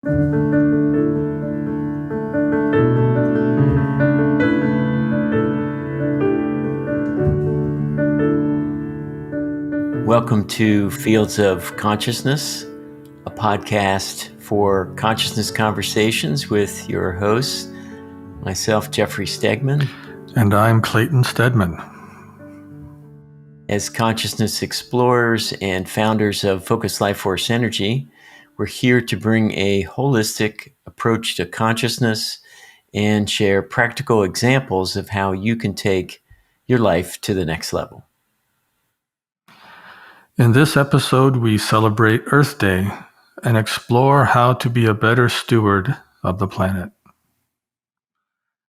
Welcome to Fields of Consciousness, a podcast for consciousness conversations with your hosts, myself, Jeffrey Stegman. And I'm Clayton Stedman. As consciousness explorers and founders of Focused Life Force Energy, we're here to bring a holistic approach to consciousness and share practical examples of how you can take your life to the next level. In this episode, we celebrate Earth Day and explore how to be a better steward of the planet.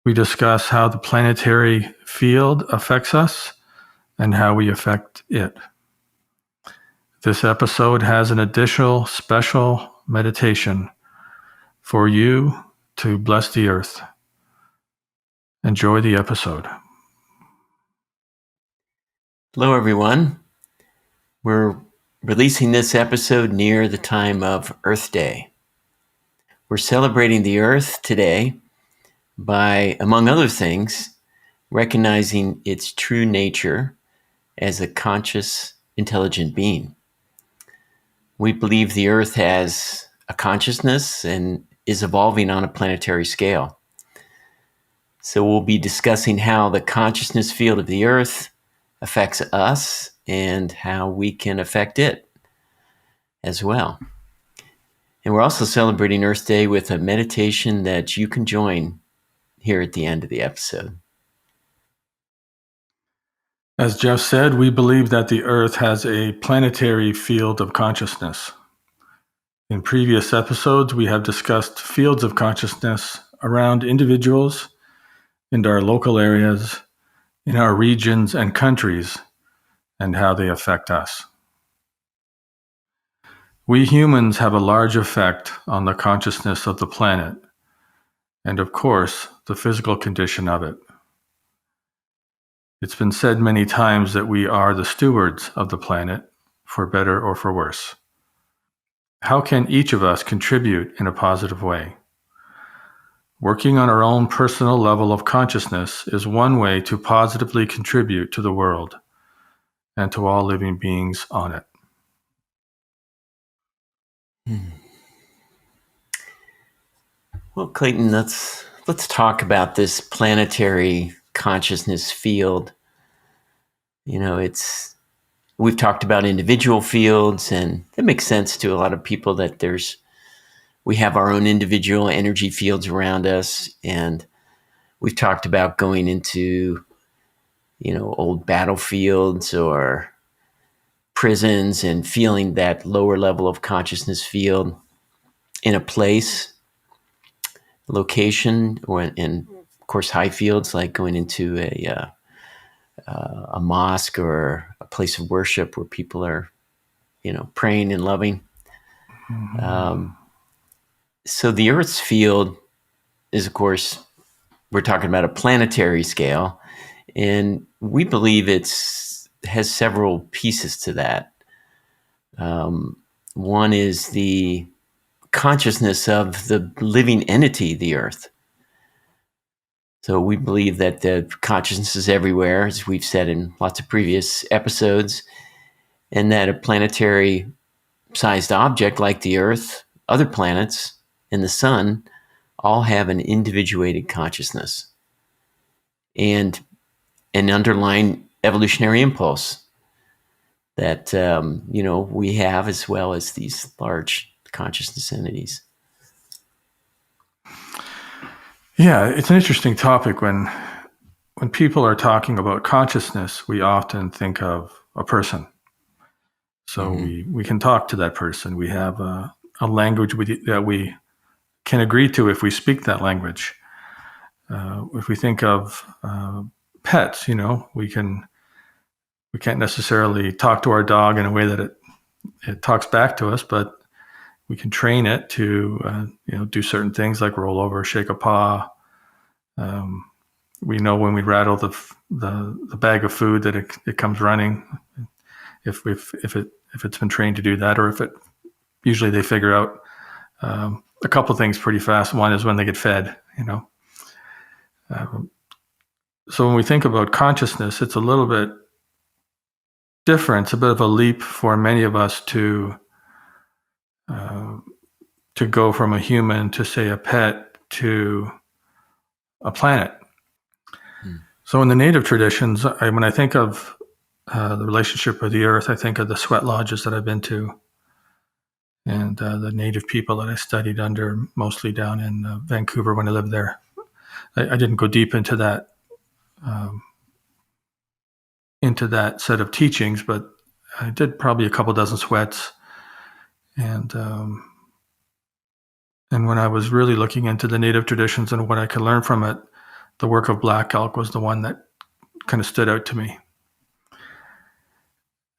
We discuss how the planetary field affects us and how we affect it. This episode has an additional special meditation for you to bless the Earth. Enjoy the episode. Hello, everyone. We're releasing this episode near the time of Earth Day. We're celebrating the Earth today by, among other things, recognizing its true nature as a conscious, intelligent being. We believe the Earth has a consciousness and is evolving on a planetary scale. So we'll be discussing how the consciousness field of the Earth affects us and how we can affect it as well. And we're also celebrating Earth Day with a meditation that you can join here at the end of the episode. As Jeff said, we believe that the Earth has a planetary field of consciousness. In previous episodes, we have discussed fields of consciousness around individuals in our local areas, in our regions and countries, and how they affect us. We humans have a large effect on the consciousness of the planet, and of course, the physical condition of it. It's been said many times that we are the stewards of the planet, for better or for worse. How can each of us contribute in a positive way? Working on our own personal level of consciousness is one way to positively contribute to the world and to all living beings on it. Well, Clayton, let's talk about this planetary consciousness field. We've talked about individual fields, and it makes sense to a lot of people that we have our own individual energy fields around us, and we've talked about going into, old battlefields or prisons and feeling that lower level of consciousness field in a place, location, or in, of course, high fields like going into a mosque or a place of worship where people are, praying and loving. So the Earth's field is, of course, we're talking about a planetary scale, and we believe has several pieces to that. One is the consciousness of the living entity, the Earth. So we believe that the consciousness is everywhere, as we've said in lots of previous episodes, and that a planetary-sized object like the Earth, other planets, and the Sun all have an individuated consciousness and an underlying evolutionary impulse that we have, as well as these large consciousness entities. Yeah, it's an interesting topic. When people are talking about consciousness, we often think of a person. So we can talk to that person. We have a language that we can agree to if we speak that language. If we think of pets, we can't necessarily talk to our dog in a way that it talks back to us, but we can train it to do certain things like roll over, shake a paw. We know when we rattle the bag of food that it comes running. If it's been trained to do that, or if it usually they figure out a couple things pretty fast. One is when they get fed, So when we think about consciousness, it's a little bit different. It's a bit of a leap for many of us to go from a human to, say, a pet to a planet. So in the native traditions, when I think of the relationship with the earth, I think of the sweat lodges that I've been to, and the native people that I studied under, mostly down in Vancouver when I lived there. I didn't go deep into that set of teachings, but I did probably a couple dozen sweats. And when I was really looking into the native traditions and what I could learn from it, the work of Black Elk was the one that kind of stood out to me.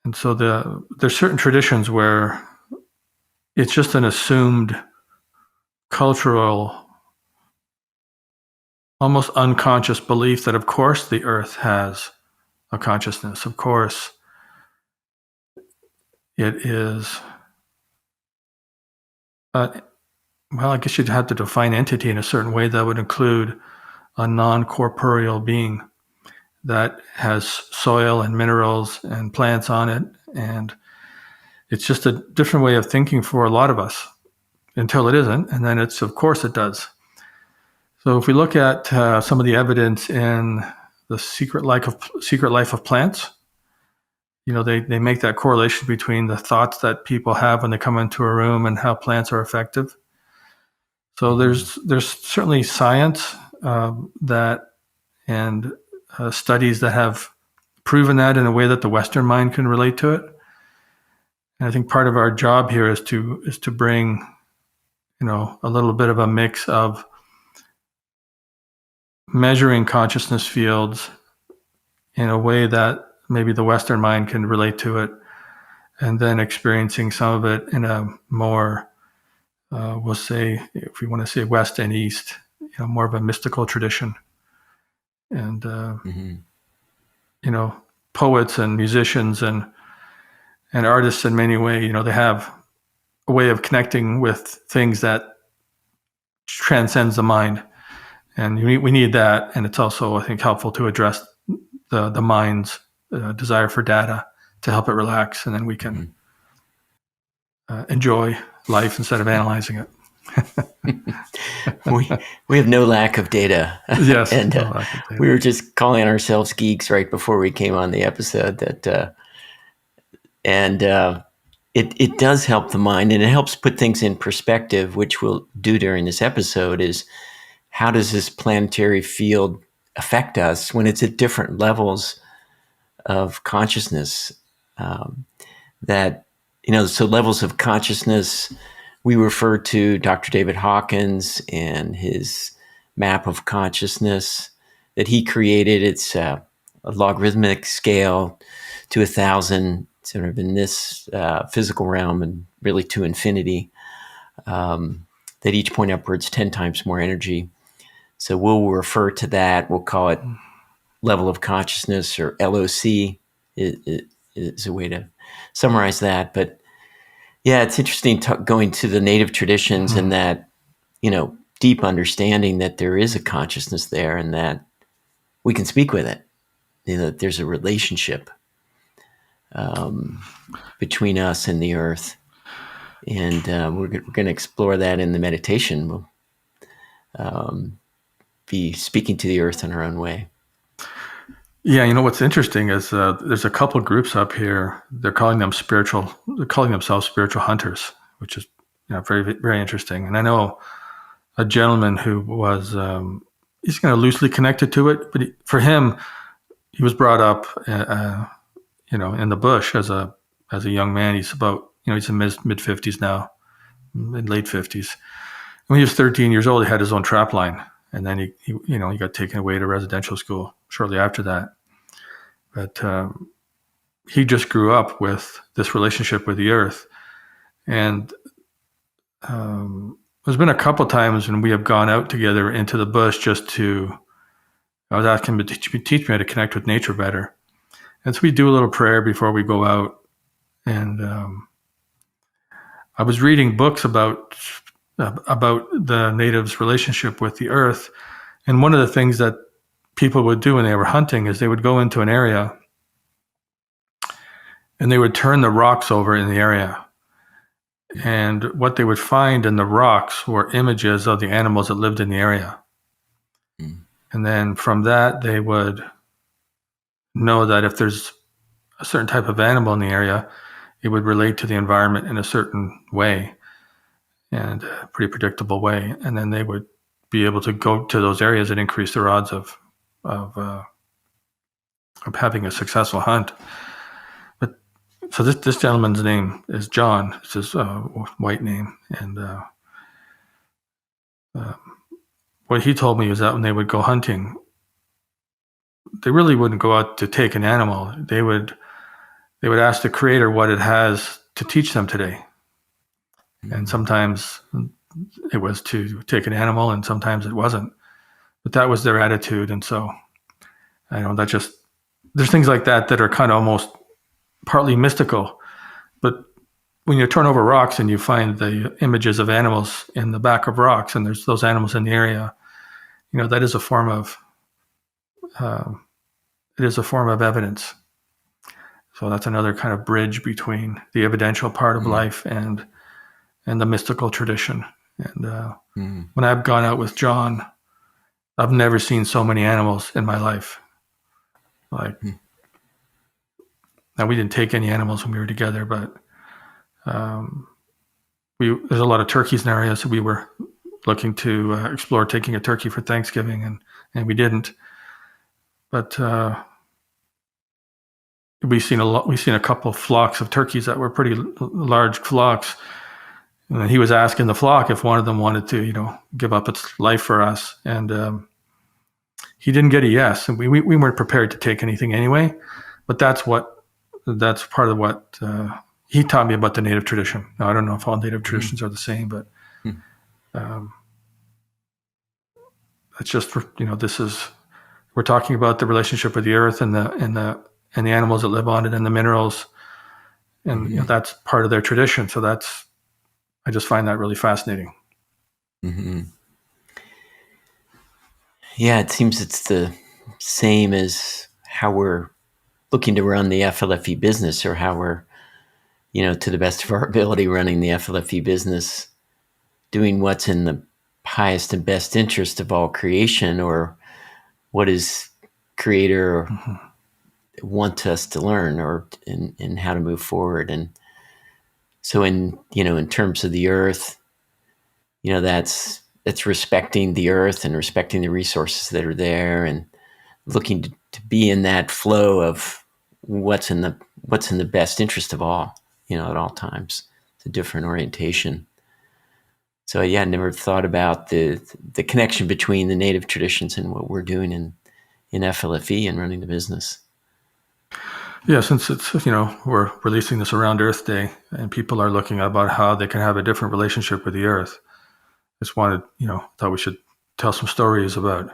And so there's certain traditions where it's just an assumed cultural, almost unconscious belief that, of course, the earth has a consciousness. Of course, it is, well, I guess you'd have to define entity in a certain way that would include a non-corporeal being that has soil and minerals and plants on it. And it's just a different way of thinking for a lot of us until it isn't. And then of course it does. So if we look at some of the evidence in the secret life of plants, they make that correlation between the thoughts that people have when they come into a room and how plants are effective. So there's certainly science and studies that have proven that in a way that the Western mind can relate to it. And I think part of our job here is to bring, a little bit of a mix of measuring consciousness fields in a way that maybe the Western mind can relate to it, and then experiencing some of it in a more, we'll say, if we want to say West and East, more of a mystical tradition. And, poets and musicians and artists in many ways, they have a way of connecting with things that transcends the mind. And we need that. And it's also, I think, helpful to address the mind's desire for data to help it relax. And then we can enjoy life instead of analyzing it. we have no lack of data. Yes. And we were just calling ourselves geeks right before we came on the episode. It does help the mind, and it helps put things in perspective, which we'll do during this episode. Is how does this planetary field affect us when it's at different levels of consciousness? So levels of consciousness, we refer to Dr. David Hawkins and his map of consciousness that he created. It's a logarithmic scale to 1,000, sort of in this physical realm, and really to infinity, that each point upwards 10 times more energy. So we'll refer to that. We'll call it level of consciousness, or LOC is a way to summarize that. But yeah, it's interesting going to the native traditions and that, deep understanding that there is a consciousness there and that we can speak with it. That there's a relationship between us and the earth. And we're going to explore that in the meditation. We'll be speaking to the earth in our own way. Yeah, what's interesting is there's a couple groups up here. They're calling themselves spiritual hunters, which is very, very interesting. And I know a gentleman who was he's kind of loosely connected to it, but for him, he was brought up in the bush as a young man. He's about he's in mid 50s now, in late 50s. When he was 13 years old, he had his own trap line. And then he got taken away to residential school shortly after that. But he just grew up with this relationship with the earth. And there's been a couple times when we have gone out together into the bush just to, I was asking him to teach me how to connect with nature better. And so we do a little prayer before we go out. And I was reading books about about the natives' relationship with the earth. And one of the things that people would do when they were hunting is they would go into an area and they would turn the rocks over in the area. And what they would find in the rocks were images of the animals that lived in the area. Mm. And then from that, they would know that if there's a certain type of animal in the area, it would relate to the environment in a certain way and a pretty predictable way. And then they would be able to go to those areas and increase their odds of having a successful hunt. But so this gentleman's name is John. It's his white name. And what he told me is that when they would go hunting, they really wouldn't go out to take an animal. They would ask the creator what it has to teach them today. And sometimes it was to take an animal and sometimes it wasn't. But that was their attitude. And so I don't know, there's things like that that are kind of almost partly mystical. But when you turn over rocks and you find the images of animals in the back of rocks and there's those animals in the area, that is a form of evidence. So that's another kind of bridge between the evidential part of life and the mystical tradition. And when I've gone out with John, I've never seen so many animals in my life. Now we didn't take any animals when we were together, but there's a lot of turkeys in the area, so we were looking to explore taking a turkey for Thanksgiving, and we didn't. But we've seen a couple of flocks of turkeys that were pretty large flocks. And he was asking the flock if one of them wanted to, give up its life for us. And he didn't get a yes. And we weren't prepared to take anything anyway. But that's part of what he taught me about the native tradition. Now, I don't know if all native traditions are the same, but it's just, we're talking about the relationship with the earth and the animals that live on it and the minerals. And that's part of their tradition. So I just find that really fascinating. Mm-hmm. Yeah, it seems it's the same as how we're looking to run the FLFE business, or how we're, to the best of our ability, running the FLFE business, doing what's in the highest and best interest of all creation, or what is creator want us to learn, or in how to move forward. And so in terms of the earth, that's respecting the earth and respecting the resources that are there, and looking to be in that flow of what's in the best interest of all, at all times. It's a different orientation. So yeah, I never thought about the connection between the native traditions and what we're doing in FLFE and running the business. Yeah, since it's, we're releasing this around Earth Day and people are looking about how they can have a different relationship with the earth. Just thought we should tell some stories about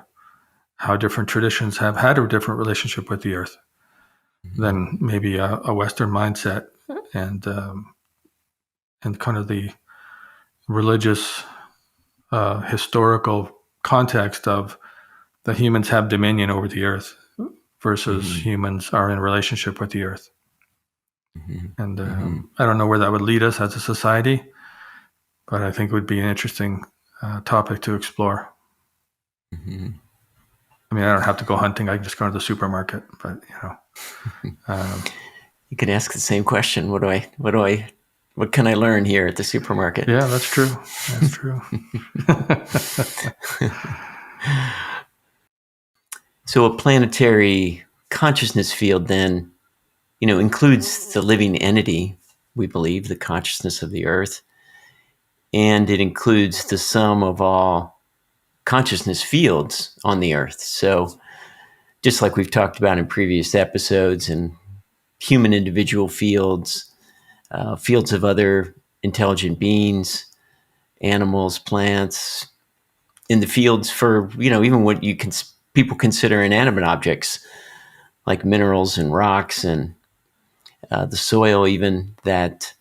how different traditions have had a different relationship with the earth than maybe a Western mindset, and kind of the religious, historical context of the humans have dominion over the earth versus humans are in a relationship with the earth. And I don't know where that would lead us as a society, but I think it would be an interesting topic to explore. I mean, I don't have to go hunting. I can just go to the supermarket, but you can ask the same question. What can I learn here at the supermarket? Yeah, that's true. That's true. So a planetary consciousness field then, includes the living entity, we believe, the consciousness of the earth, and it includes the sum of all consciousness fields on the earth. So just like we've talked about in previous episodes, and human individual fields, fields of other intelligent beings, animals, plants, in the fields for, even what people consider inanimate objects, like minerals and rocks and the soil, even that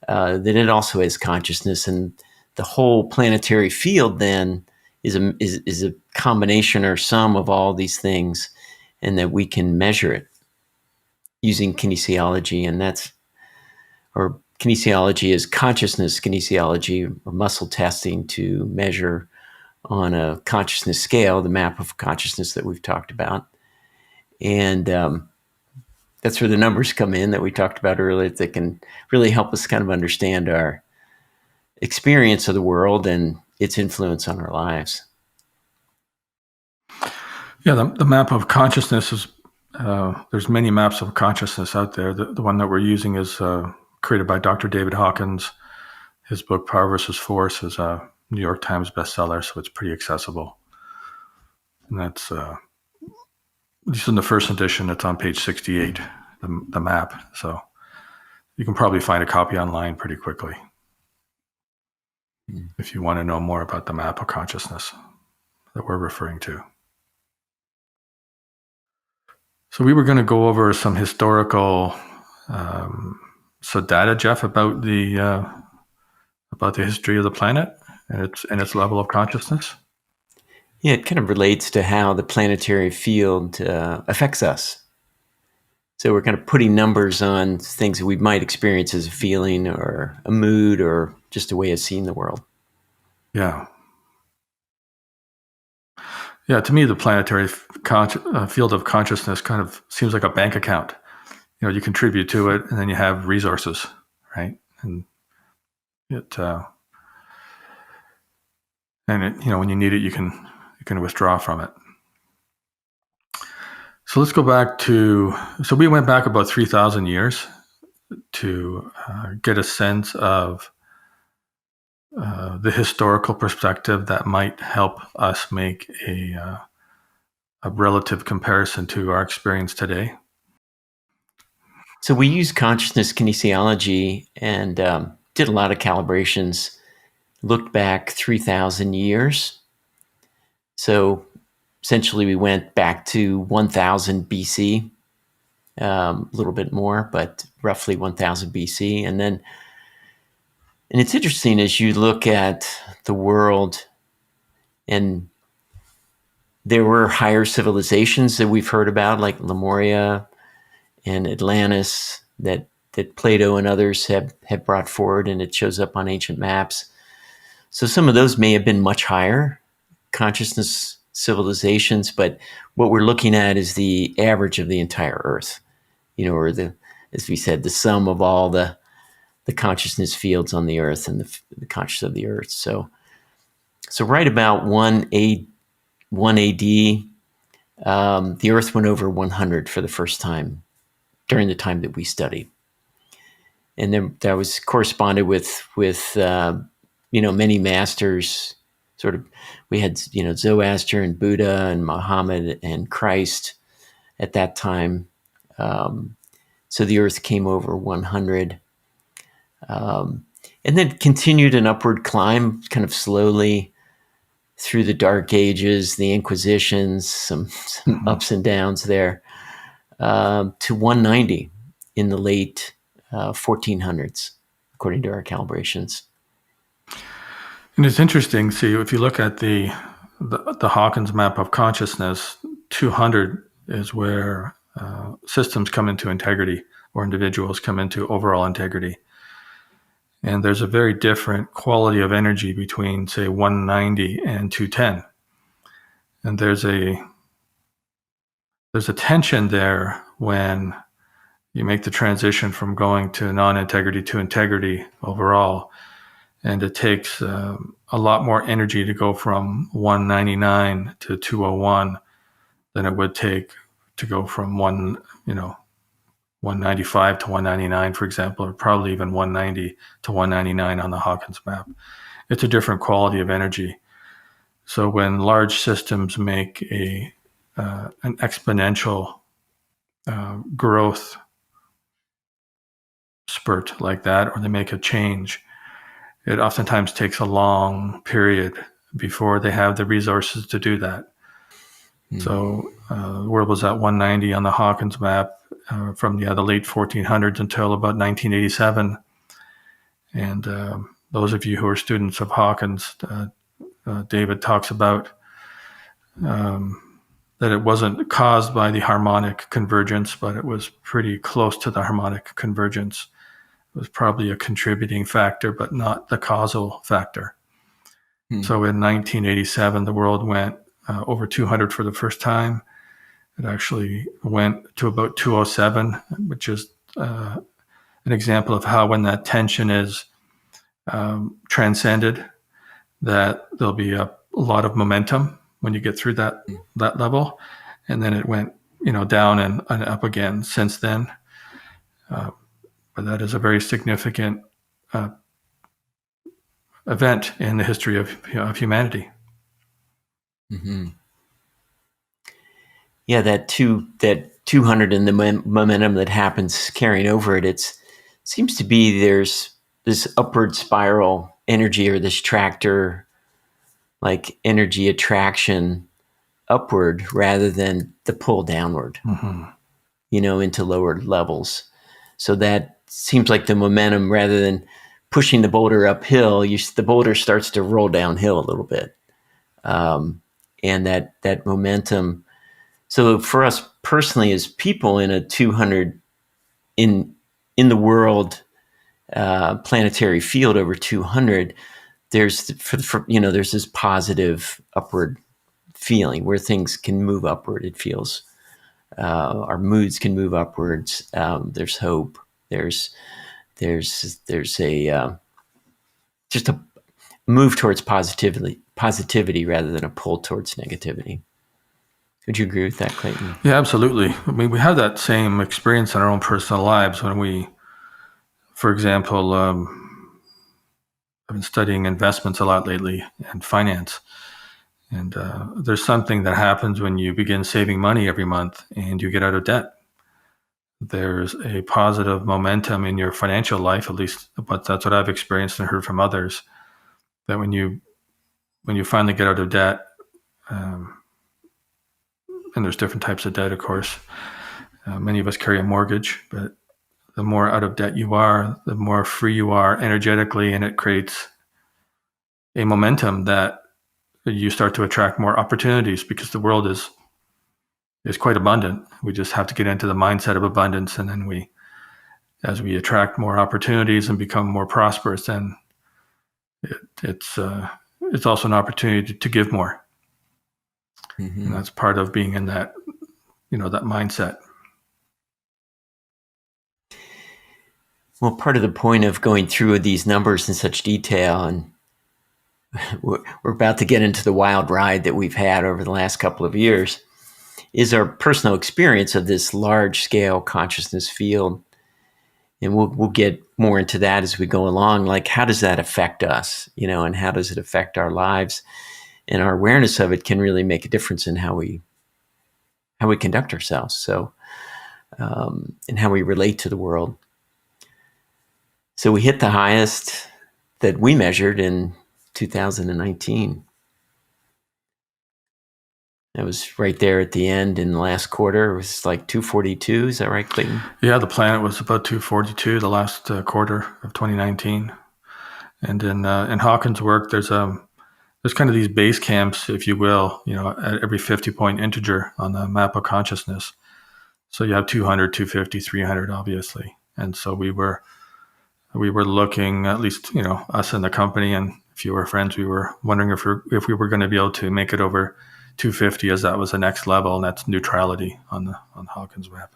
it also has consciousness. And the whole planetary field then is a combination or sum of all these things, and that we can measure it using kinesiology, or kinesiology is consciousness kinesiology, or muscle testing to measure on a consciousness scale, the map of consciousness that we've talked about. And that's where the numbers come in that we talked about earlier, that can really help us kind of understand our experience of the world and its influence on our lives. Yeah, the map of consciousness is, there's many maps of consciousness out there. The one that we're using is created by Dr. David Hawkins. His book, Power versus Force, is a New York Times bestseller, so it's pretty accessible. And that's, at least in the first edition, it's on page 68, the map. So you can probably find a copy online pretty quickly if you want to know more about the map of consciousness that we're referring to. So we were going to go over some historical data, Jeff, about the history of the planet and its level of consciousness. Yeah, it kind of relates to how the planetary field affects us. So we're kind of putting numbers on things that we might experience as a feeling or a mood or just a way of seeing the world. Yeah. Yeah, to me, the planetary field of consciousness kind of seems like a bank account. You know, you contribute to it, and then you have resources, right? And it, when you need it, you can withdraw from it. So let's go back so we went back about 3,000 years to get a sense of the historical perspective that might help us make a relative comparison to our experience today. So we use consciousness kinesiology and did a lot of calibrations, looked back 3,000 years. So essentially we went back to 1000 BC, a little bit more, but roughly 1000 BC. And it's interesting as you look at the world, and there were higher civilizations that we've heard about, like Lemuria and Atlantis, that Plato and others have brought forward, and it shows up on ancient maps. So some of those may have been much higher consciousness civilizations, but what we're looking at is the average of the entire Earth, or as we said, the sum of all the consciousness fields on the Earth and the consciousness of the Earth. So right about 1 AD, the Earth went over 100 for the first time during the time that we studied. And then that was corresponded with many masters. Sort of, we had Zoroaster and Buddha and Muhammad and Christ at that time. So the Earth came over 100, and then continued an upward climb, kind of slowly through the Dark Ages, the Inquisitions, some ups and downs there, to 190 in the late 1400s, according to our calibrations. And it's interesting. See, if you look at the Hawkins map of consciousness, 200 is where systems come into integrity, or individuals come into overall integrity. And there's a very different quality of energy between, say, 190 and 210. And there's a tension there when you make the transition from going to non-integrity to integrity overall. And it takes a lot more energy to go from 199 to 201 than it would take to go from 195 to 199, for example, or probably even 190 to 199 on the Hawkins map. It's a different quality of energy. So when large systems make an exponential growth spurt like that, or they make a change, it oftentimes takes a long period before they have the resources to do that. So the world was at 190 on the Hawkins map from the late 1400s until about 1987. And those of you who are students of Hawkins, David talks about that it wasn't caused by the harmonic convergence, but it was pretty close to the harmonic convergence. It was probably a contributing factor, but not the causal factor. So in 1987, the world went over 200 for the first time. It actually went to about 207, which is an example of how when that tension is transcended, that there'll be a lot of momentum when you get through that level. And then it went, down and up again since then. But that is a very significant event in the history of humanity. Mm-hmm. Yeah, that 200 and the momentum that happens carrying over it, seems to be there's this upward spiral energy, or this tractor like energy attraction upward rather than the pull downward, into lower levels. So that seems like the momentum, rather than pushing the boulder uphill, the boulder starts to roll downhill a little bit. And that momentum. So for us personally, as people in a 200 in the world planetary field over 200, there's there's this positive upward feeling where things can move upward. It feels our moods can move upwards. There's hope. There's a just a move towards positivity rather than a pull towards negativity. Would you agree with that, Clayton? Yeah, absolutely. I mean, we have that same experience in our own personal lives when we, for example, I've been studying investments a lot lately and finance. And there's something that happens when you begin saving money every month and you get out of debt. There's a positive momentum in your financial life, at least, but that's what I've experienced and heard from others, that when you finally get out of debt, and there's different types of debt, of course. Many of us carry a mortgage, but the more out of debt you are, the more free you are energetically, and it creates a momentum that you start to attract more opportunities because the world is quite abundant. We just have to get into the mindset of abundance, and then as we attract more opportunities and become more prosperous, then it's also an opportunity to give more. Mm-hmm. And that's part of being in that, that mindset. Well, part of the point of going through these numbers in such detail, and we're about to get into the wild ride that we've had over the last couple of years, is our personal experience of this large-scale consciousness field. And we'll get more into that as we go along. Like, how does that affect us, and how does it affect our lives? And our awareness of it can really make a difference in how we conduct ourselves. So, and how we relate to the world. So we hit the highest that we measured in 2019. That was right there at the end in the last quarter. It was like 242. Is that right, Clayton? Yeah, the planet was about 242 the last quarter of 2019. And in Hawkins' work, there's kind of these base camps, if you will, at every 50-point integer on the map of consciousness. So you have 200, 250, 300, obviously. And so we were looking, at least, us in the company and a few of our friends, we were wondering if we were going to be able to make it over 250, as that was the next level, and that's neutrality on Hawkins' map.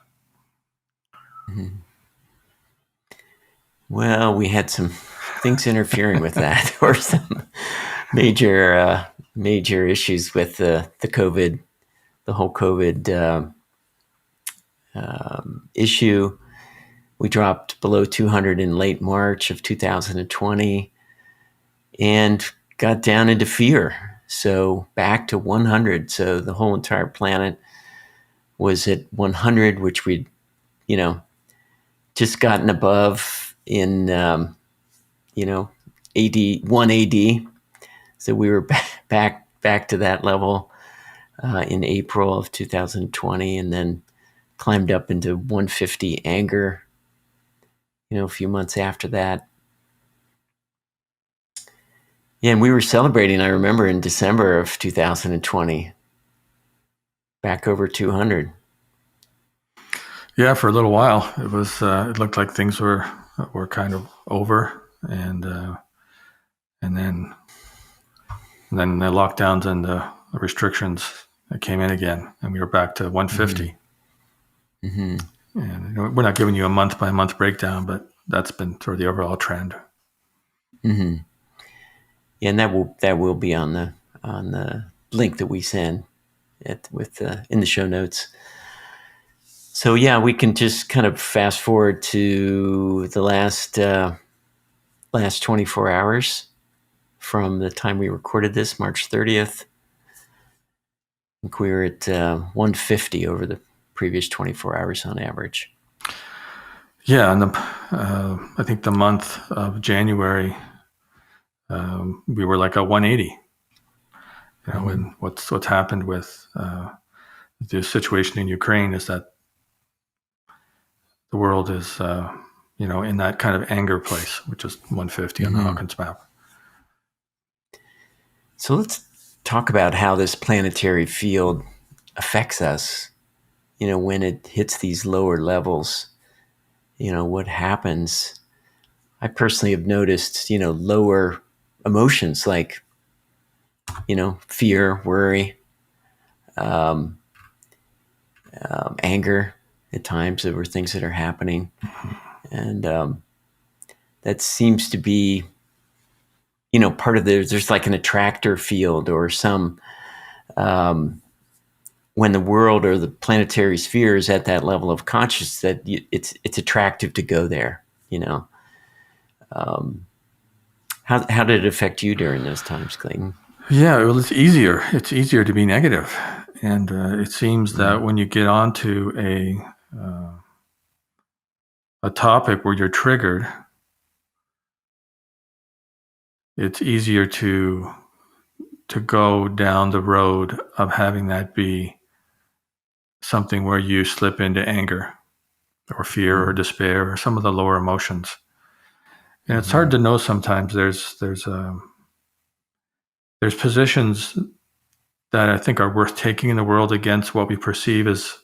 Mm-hmm. Well, we had some things interfering with that. There were some major issues with the COVID, the whole COVID issue. We dropped below 200 in late March of 2020 and got down into fear. So back to 100. So the whole entire planet was at 100, which we'd, just gotten above in, AD, 1 AD. So we were back to that level in April of 2020, and then climbed up into 150 anger, a few months after that. Yeah, and we were celebrating, I remember, in December of 2020, back over 200. Yeah, for a little while, it was. It looked like things were kind of over, and then the lockdowns and the restrictions came in again, and we were back to 150. Mm-hmm. And we're not giving you a month by month breakdown, but that's been sort of the overall trend. Mm-hmm. Yeah, and that will be on the link that we send in the show notes. So yeah, we can just kind of fast forward to the last 24 hours from the time we recorded this, March 30th. I think we were at 150 over the previous 24 hours on average. Yeah, and I think the month of January, we were like a 180. And what's happened with the situation in Ukraine is that the world is, in that kind of anger place, which is 150 on the Hawkins map. So let's talk about how this planetary field affects us. When it hits these lower levels, what happens. I personally have noticed, lower emotions like, fear, worry, anger at times over things that are happening. And that seems to be, part of there's like an attractor field or some, when the world or the planetary sphere is at that level of consciousness, that it's attractive to go there, How did it affect you during those times, Clayton? Yeah, well, it's easier. It's easier to be negative. And it seems that when you get onto a topic where you're triggered, it's easier to go down the road of having that be something where you slip into anger or fear or despair or some of the lower emotions. And it's hard to know sometimes. There's positions that I think are worth taking in the world against what we perceive as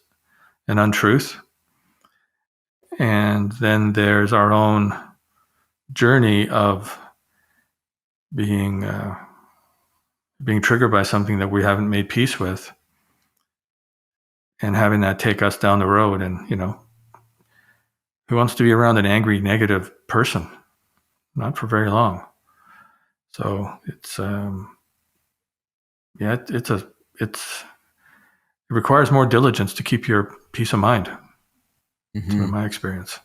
an untruth. And then there's our own journey of being triggered by something that we haven't made peace with, and having that take us down the road. And who wants to be around an angry, negative person? Not for very long. So it's it requires more diligence to keep your peace of mind. Through my experience.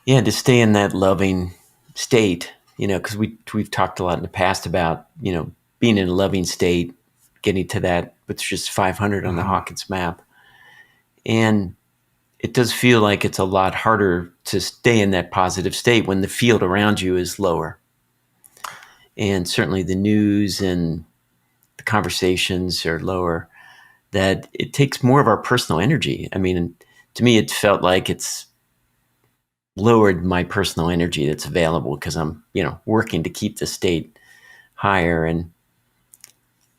Yeah, to stay in that loving state, because we've talked a lot in the past about, being in a loving state, getting to that, which is just 500 on the Hawkins map. And it does feel like it's a lot harder to stay in that positive state when the field around you is lower. And certainly the news and the conversations are lower, that it takes more of our personal energy. I mean, to me, it felt like it's lowered my personal energy that's available because I'm, working to keep the state higher, and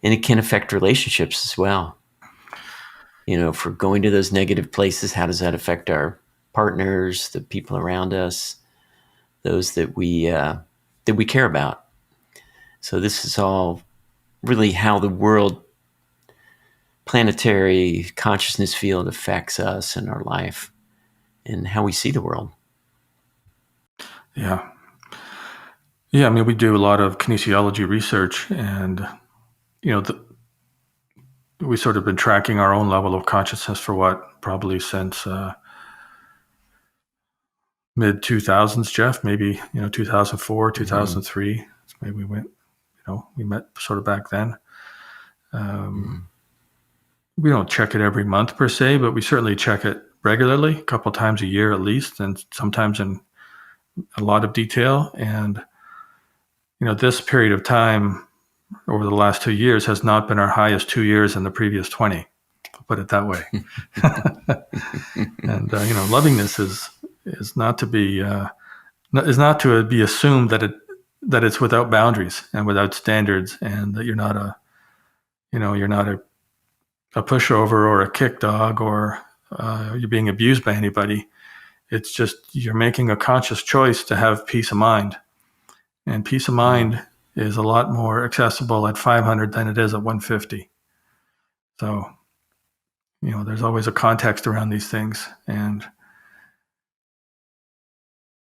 it can affect relationships as well. For going to those negative places, how does that affect our partners, the people around us, those that we care about? So this is all really how the world planetary consciousness field affects us and our life and how we see the world. Yeah. Yeah, I mean, we do a lot of kinesiology research, and, we sort of been tracking our own level of consciousness for probably since mid-2000s, Jeff, maybe, 2004, 2003. Maybe we went, we met sort of back then. We don't check it every month per se, but we certainly check it regularly, a couple times a year at least, and sometimes in a lot of detail. And, this period of time over the last 2 years has not been our highest 2 years in the previous 20. I'll put it that way. And, lovingness is not to be assumed that that it's without boundaries and without standards, and that you're not a pushover or a kick dog, or you're being abused by anybody. It's just you're making a conscious choice to have peace of mind. And peace of mind is a lot more accessible at 500 than it is at 150. So, there's always a context around these things. And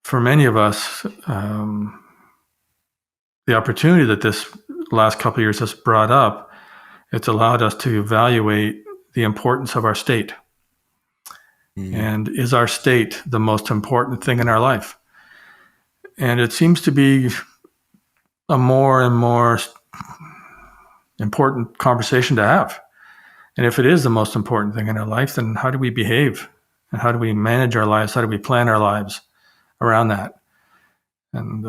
for many of us, the opportunity that this last couple of years has brought up, it's allowed us to evaluate the importance of our state. And is our state the most important thing in our life? And it seems to be a more and more important conversation to have. And if it is the most important thing in our life, then how do we behave? And how do we manage our lives? How do we plan our lives around that? And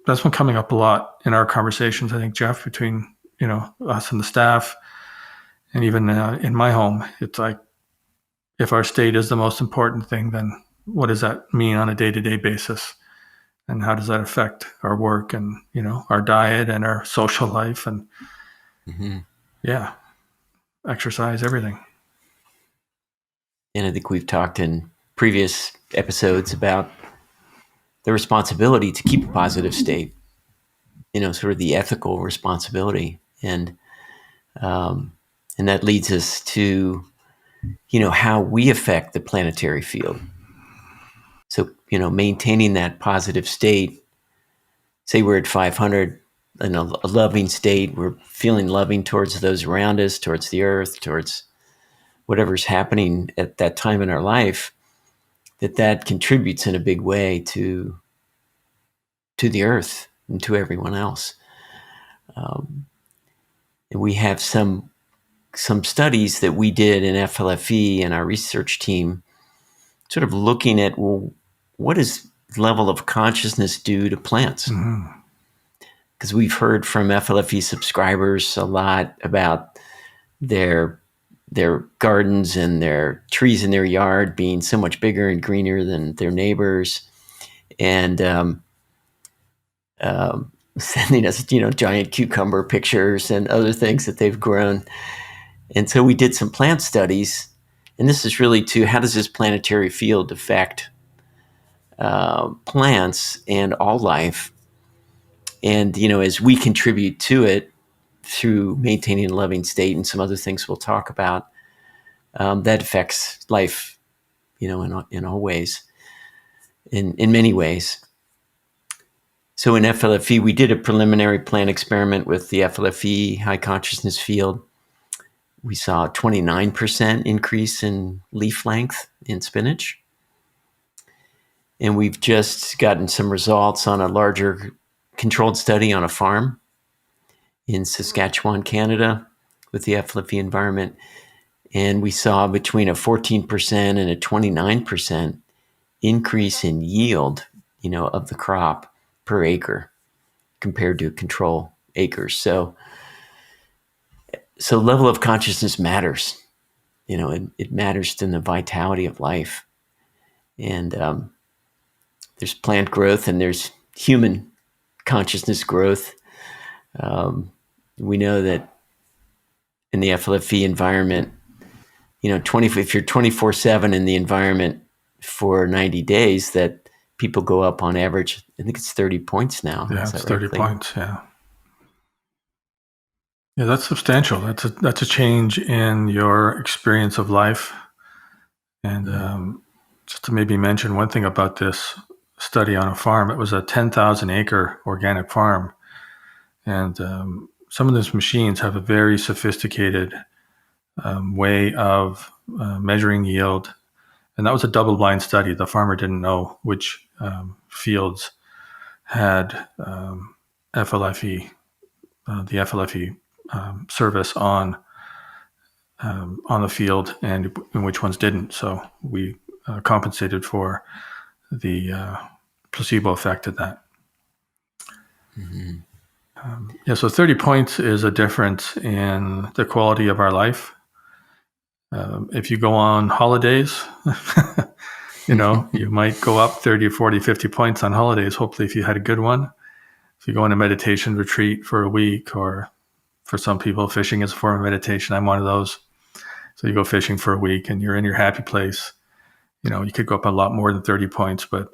that's been coming up a lot in our conversations, I think, Jeff, between us and the staff, and even in my home. It's like, if our state is the most important thing, then what does that mean on a day-to-day basis? And how does that affect our work and, our diet and our social life and, exercise, everything. And I think we've talked in previous episodes about the responsibility to keep a positive state, sort of the ethical responsibility. And that leads us to, how we affect the planetary field. So, maintaining that positive state, say we're at 500 in a loving state, we're feeling loving towards those around us, towards the earth, towards whatever's happening at that time in our life, that contributes in a big way to the earth and to everyone else. And we have some studies that we did in FLFE and our research team, sort of looking at, well, what does level of consciousness do to plants? Because we've heard from FLFE subscribers a lot about their gardens and their trees in their yard being so much bigger and greener than their neighbors, and sending us, giant cucumber pictures and other things that they've grown. And so we did some plant studies, and this is really to how does this planetary field affect plants and all life. And, as we contribute to it through maintaining a loving state and some other things we'll talk about, that affects life, in all ways, in many ways. So in FLFE, we did a preliminary plant experiment with the FLFE high consciousness field. We saw a 29% increase in leaf length in spinach. And we've just gotten some results on a larger controlled study on a farm in Saskatchewan, Canada, with the FLFE environment. And we saw between a 14% and a 29% increase in yield, of the crop per acre compared to control acres. So level of consciousness matters. It matters in the vitality of life. And there's plant growth and there's human consciousness growth. We know that in the FLFE environment, if you're 24/7 in the environment for 90 days, that people go up on average, I think it's 30 points now. Yeah, it's 30 points, yeah. Yeah, that's substantial. That's a change in your experience of life. And just to maybe mention one thing about this study on a farm, it was a 10,000 acre organic farm. And some of those machines have a very sophisticated way of measuring yield. And that was a double-blind study. The farmer didn't know which fields had FLFE, the FLFE service on the field, and which ones didn't. So we compensated for the placebo effect of that. So 30 points is a difference in the quality of our life. If you go on holidays, you might go up 30, 40, 50 points on holidays, hopefully if you had a good one. if you go on a meditation retreat for a week, or for some people, fishing is a form of meditation. I'm one of those. So you go fishing for a week and you're in your happy place. You could go up a lot more than 30 points, but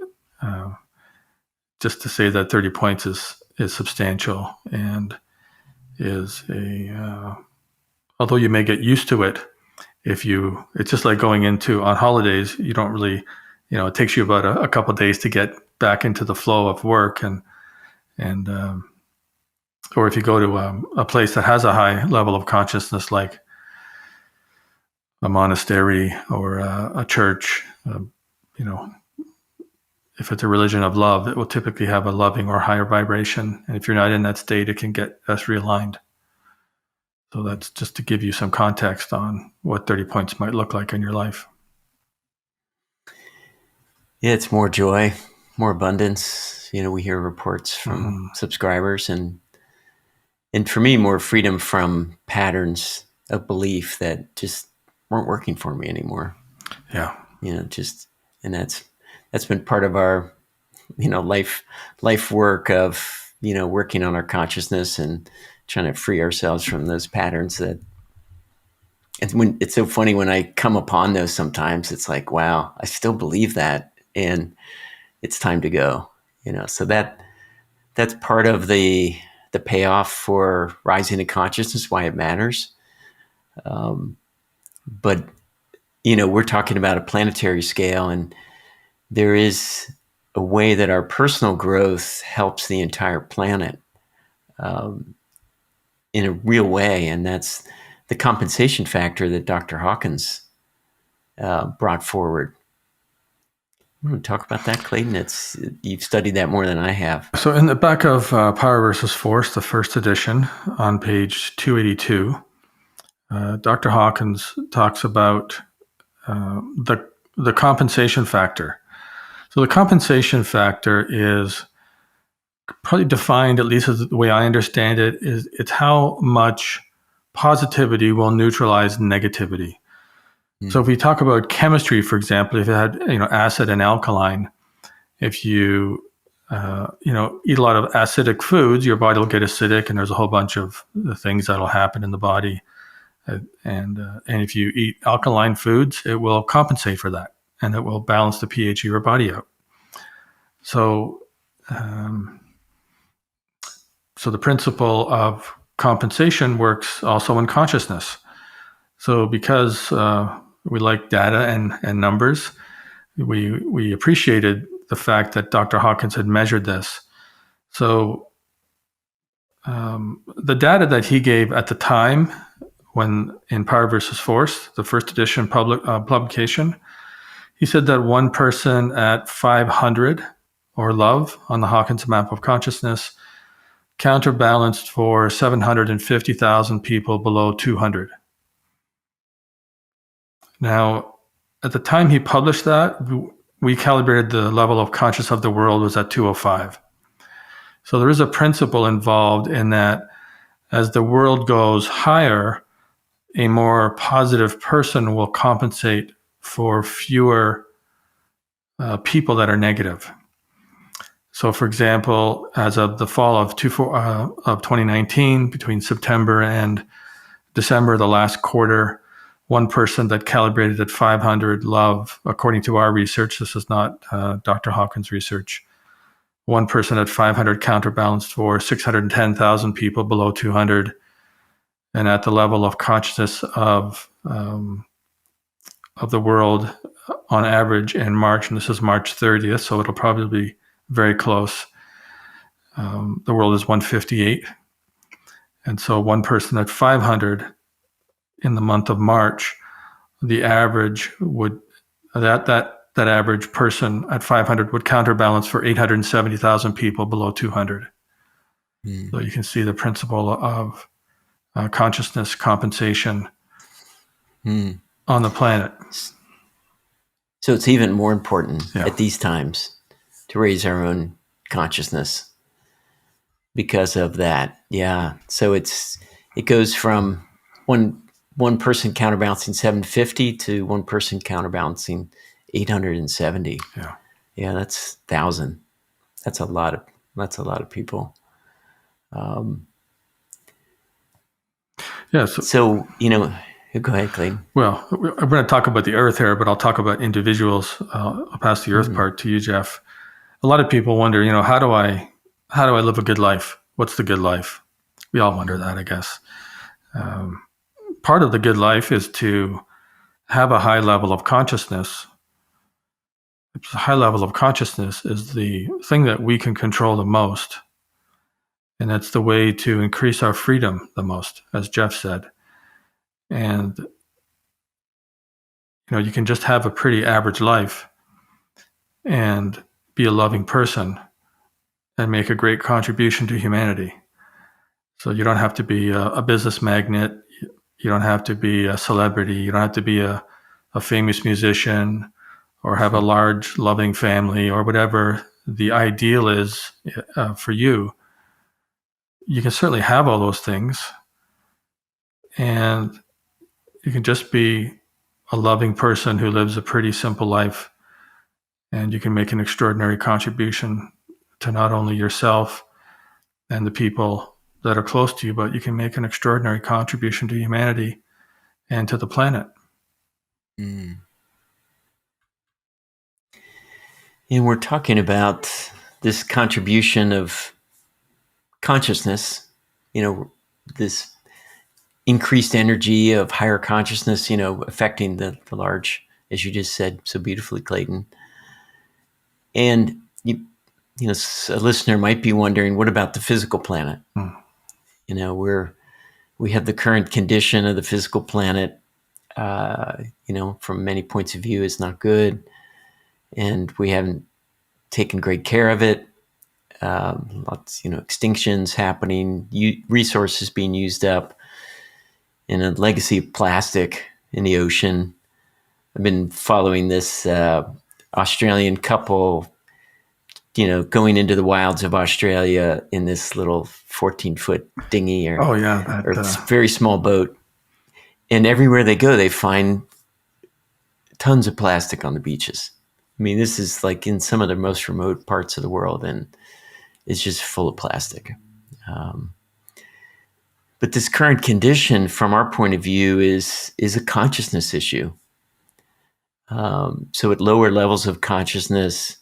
just to say that 30 points is substantial, and is although you may get used to it, it's just like going on holidays. You don't really, it takes you about a couple of days to get back into the flow of work, and or if you go to a place that has a high level of consciousness, like a monastery or a church, if it's a religion of love, it will typically have a loving or higher vibration. And if you're not in that state, it can get us realigned. So that's just to give you some context on what 30 points might look like in your life. Yeah, it's more joy, more abundance. We hear reports from subscribers, and for me, more freedom from patterns of belief that just weren't working for me anymore. Yeah. And that's been part of our, life work of, working on our consciousness and trying to free ourselves from those patterns it's so funny when I come upon those sometimes. It's like, wow, I still believe that, and it's time to go. So that's part of the payoff for rising to consciousness, why it matters. But we're talking about a planetary scale, and there is a way that our personal growth helps the entire planet in a real way, and that's the compensation factor that Dr. Hawkins brought forward. You want to talk about that, Clayton? You've studied that more than I have. So in the back of Power versus Force, the first edition, on page 282, Dr. Hawkins talks about the compensation factor. So the compensation factor is probably defined, at least as the way I understand it, is it's how much positivity will neutralize negativity. So if we talk about chemistry, for example, if it had acid and alkaline, if you eat a lot of acidic foods, your body will get acidic, and there's a whole bunch of things that'll happen in the body. And if you eat alkaline foods, it will compensate for that, and it will balance the pH of your body out. So, so the principle of compensation works also in consciousness. So because we like data and numbers, we appreciated the fact that Dr. Hawkins had measured this. So the data that he gave at the time, when in Power versus Force, the first edition publication, he said that one person at 500, or love, on the Hawkins map of consciousness, counterbalanced for 750,000 people below 200. Now, at the time he published that, we calibrated the level of conscious of the world was at 205. So there is a principle involved in that as the world goes higher, a more positive person will compensate for fewer people that are negative. So, for example, as of the fall of 2019, between September and December, the last quarter, one person that calibrated at 500 love, according to our research, this is not Dr. Hawkins' research, one person at 500 counterbalanced for 610,000 people below 200. And at the level of consciousness of the world, on average in March, and this is March 30th, so it'll probably be very close. The world is 158. And so one person at 500 in the month of March, the average would, that average person at 500 would counterbalance for 870,000 people below 200. So you can see the principle of consciousness compensation on the planet. So it's even more important at these times to raise our own consciousness because of that. Yeah. So it goes from one person counterbalancing 750 to one person counterbalancing 870. Yeah. Yeah, that's 1,000. That's a lot of people. Yeah. So, go ahead, Clayton. Well, I'm going to talk about the earth here, but I'll talk about individuals. I'll pass the earth part to you, Jeff. A lot of people wonder, how do I live a good life? What's the good life? We all wonder that, I guess. Part of the good life is to have a high level of consciousness. A high level of consciousness is the thing that we can control the most. And that's the way to increase our freedom the most, as Jeff said. And, you can just have a pretty average life and be a loving person and make a great contribution to humanity. So you don't have to be a business magnate. You don't have to be a celebrity. You don't have to be a famous musician or have a large loving family or whatever the ideal is for you. You can certainly have all those things, and you can just be a loving person who lives a pretty simple life, and you can make an extraordinary contribution to not only yourself and the people that are close to you, but you can make an extraordinary contribution to humanity and to the planet. And we're talking about this contribution of consciousness, this increased energy of higher consciousness, affecting the large, as you just said so beautifully, Clayton. And a listener might be wondering, what about the physical planet? We have the current condition of the physical planet, from many points of view is not good, and we haven't taken great care of it. Lots, extinctions happening, resources being used up, and a legacy of plastic in the ocean. I've been following this Australian couple, going into the wilds of Australia in this little 14-foot dinghy or very small boat. And everywhere they go, they find tons of plastic on the beaches. I mean, this is like in some of the most remote parts of the world, and it's just full of plastic. But this current condition, from our point of view, is a consciousness issue. So at lower levels of consciousness,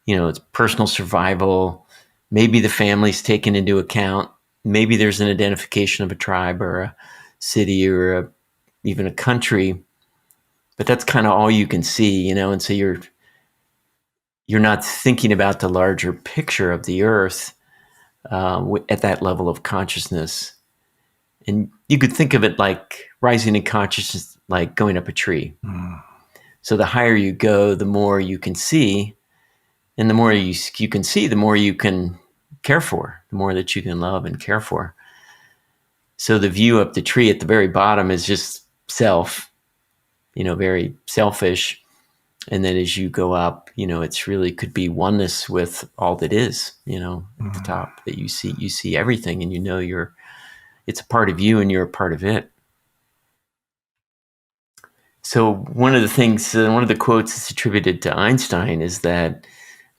it's personal survival. Maybe the family's taken into account. Maybe there's an identification of a tribe or a city or even a country. But that's kind of all you can see, and so you're not thinking about the larger picture of the earth at that level of consciousness. And you could think of it like rising in consciousness, like going up a tree. So the higher you go, the more you can see. And the more you can see, the more you can care for, the more that you can love and care for. So the view up the tree at the very bottom is just self, very selfish. And then as you go up, it's really could be oneness with all that is, at the top, that you see everything, and it's a part of you and you're a part of it. So one of the quotes that's attributed to Einstein is that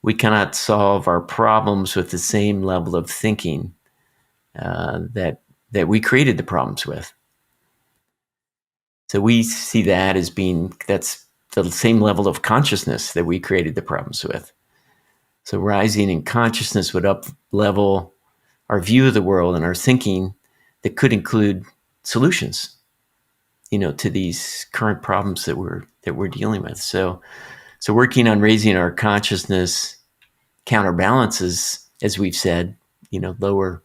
we cannot solve our problems with the same level of thinking that we created the problems with. So we see that as that's the same level of consciousness that we created the problems with. So rising in consciousness would up-level our view of the world and our thinking that could include solutions, to these current problems that we're dealing with. So working on raising our consciousness counterbalances, as we've said, lower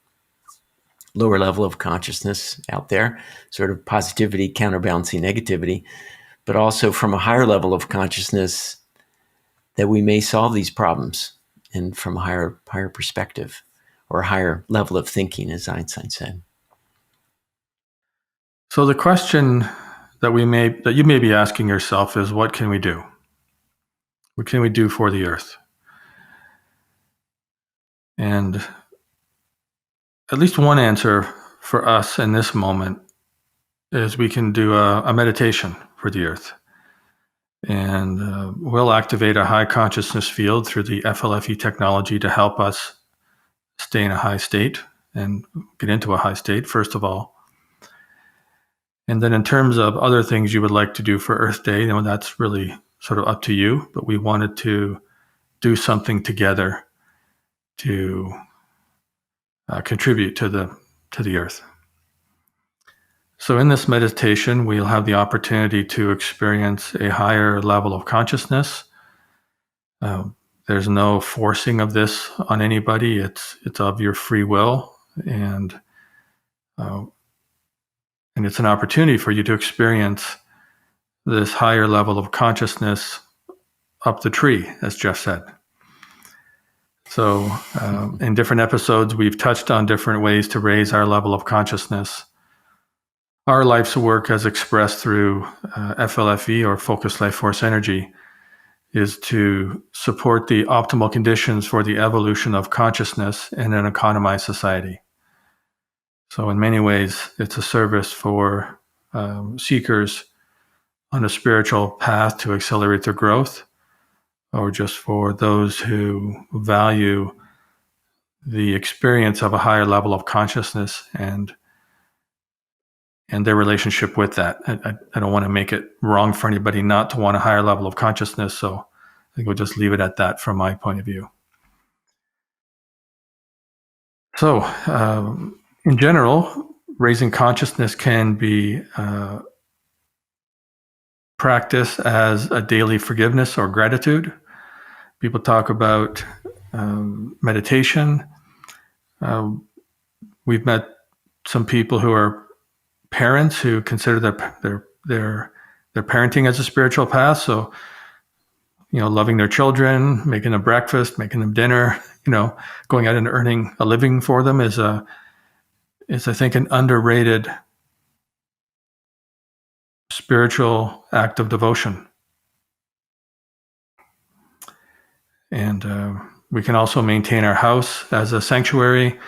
level of consciousness out there, sort of positivity counterbalancing negativity, but also from a higher level of consciousness that we may solve these problems, and from a higher perspective or a higher level of thinking, as Einstein said. So the question that you may be asking yourself is, what can we do? What can we do for the earth? And at least one answer for us in this moment is we can do a meditation for the earth. And we'll activate a high consciousness field through the FLFE technology to help us stay in a high state and get into a high state, first of all. And then in terms of other things you would like to do for Earth Day, that's really sort of up to you. But we wanted to do something together to contribute to the Earth. So in this meditation, we'll have the opportunity to experience a higher level of consciousness. There's no forcing of this on anybody. It's of your free will, and it's an opportunity for you to experience this higher level of consciousness up the tree, as Jeff said. So in different episodes, we've touched on different ways to raise our level of consciousness. Our life's work, as expressed through FLFE, or Focused Life Force Energy, is to support the optimal conditions for the evolution of consciousness in an economized society. So in many ways, it's a service for seekers on a spiritual path to accelerate their growth, or just for those who value the experience of a higher level of consciousness and their relationship with that. I don't want to make it wrong for anybody not to want a higher level of consciousness, so I think we'll just leave it at that from my point of view. So, in general, raising consciousness can be practiced as a daily forgiveness or gratitude. People talk about meditation. We've met some people who are parents who consider their parenting as a spiritual path. So, loving their children, making them breakfast, making them dinner, going out and earning a living for them is I think an underrated spiritual act of devotion. And we can also maintain our house as a sanctuary.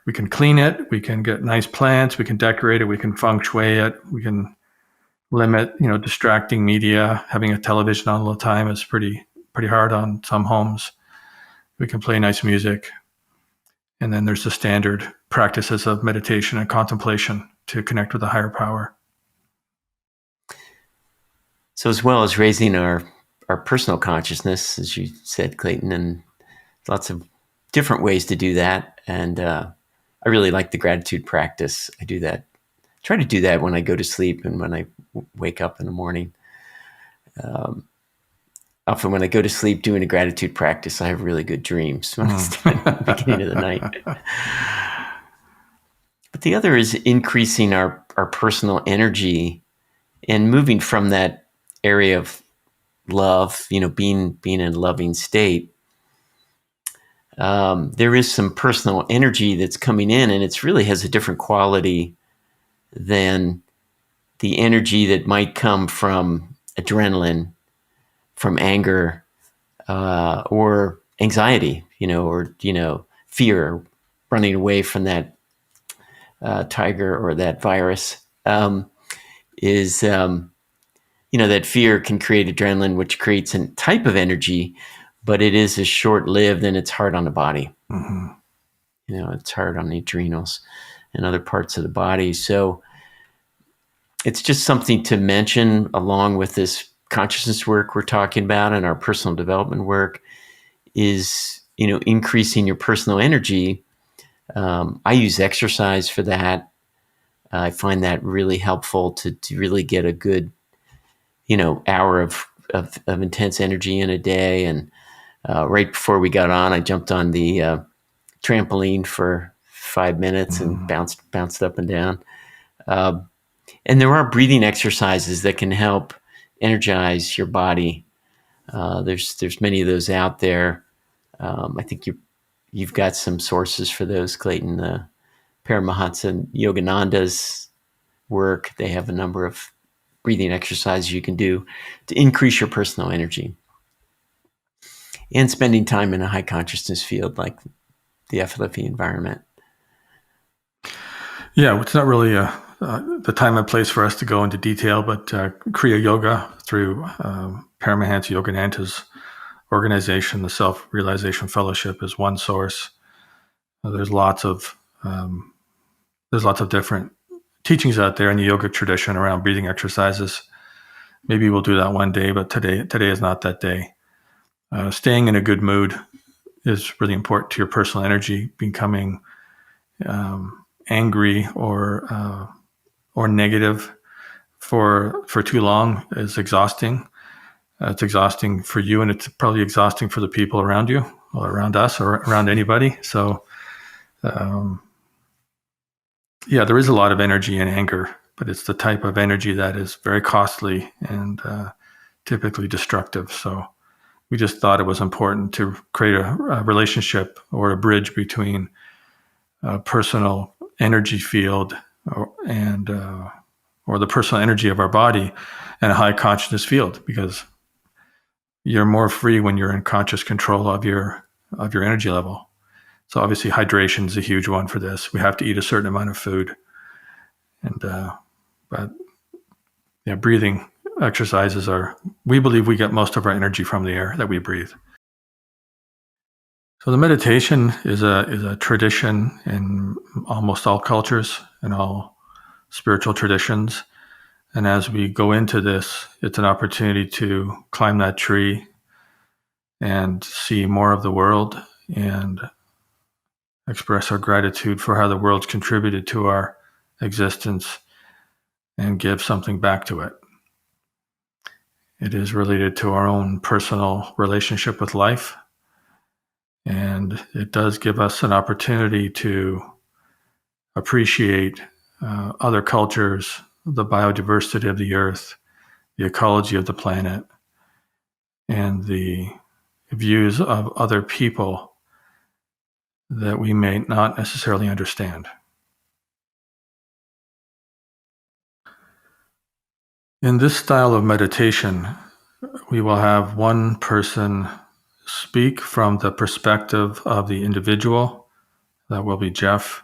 We can clean it. We can get nice plants. We can decorate it. We can feng shui it. We can limit, distracting media. Having a television on all the time is pretty hard on some homes. We can play nice music. And then there's the standard practices of meditation and contemplation to connect with a higher power. So as well as raising our personal consciousness, as you said, Clayton, and lots of different ways to do that. And I really like the gratitude practice. I do that. Try to do that when I go to sleep and when I wake up in the morning. Often when I go to sleep doing a gratitude practice, I have really good dreams when I start at the beginning of the night. But the other is increasing our personal energy and moving from that area of love, being in a loving state. There is some personal energy that's coming in, and it really has a different quality than the energy that might come from adrenaline, from anger, or anxiety, or fear, running away from that tiger or that virus. That fear can create adrenaline, which creates a type of energy, but it is short-lived and it's hard on the body. Mm-hmm. It's hard on the adrenals and other parts of the body. So it's just something to mention along with this consciousness work we're talking about and our personal development work is, increasing your personal energy. I use exercise for that. I find that really helpful to really get a good, hour of intense energy in a day. And right before we got on, I jumped on the trampoline for 5 minutes and bounced up and down. And there are breathing exercises that can help energize your body. There's many of those out there. I think you've got some sources for those, Clayton. Paramahansa Yogananda's work, they have a number of breathing exercises you can do to increase your personal energy. And spending time in a high consciousness field like the FLFE environment. Yeah, it's not really the time and place for us to go into detail, but Kriya Yoga through Paramahansa Yogananda's organization, the Self-Realization Fellowship, is one source. There's lots of There's lots of different teachings out there in the yogic tradition around breathing exercises. Maybe we'll do that one day, but today is not that day. Staying in a good mood is really important to your personal energy. Becoming angry or negative for too long is exhausting. It's exhausting for you, and it's probably exhausting for the people around you, or around us, or around anybody. So, there is a lot of energy in anger, but it's the type of energy that is very costly and typically destructive. So we just thought it was important to create a relationship or a bridge between a personal energy field or the personal energy of our body and a high consciousness field, because you're more free when you're in conscious control of your energy level. So obviously hydration is a huge one for this. We have to eat a certain amount of food, and breathing exercises we believe we get most of our energy from the air that we breathe. So the meditation is a tradition in almost all cultures and all spiritual traditions. And as we go into this, it's an opportunity to climb that tree and see more of the world and express our gratitude for how the world's contributed to our existence and give something back to it. It is related to our own personal relationship with life, and it does give us an opportunity to appreciate other cultures, the biodiversity of the earth, the ecology of the planet, and the views of other people that we may not necessarily understand. In this style of meditation, we will have one person speak from the perspective of the individual. That will be Jeff.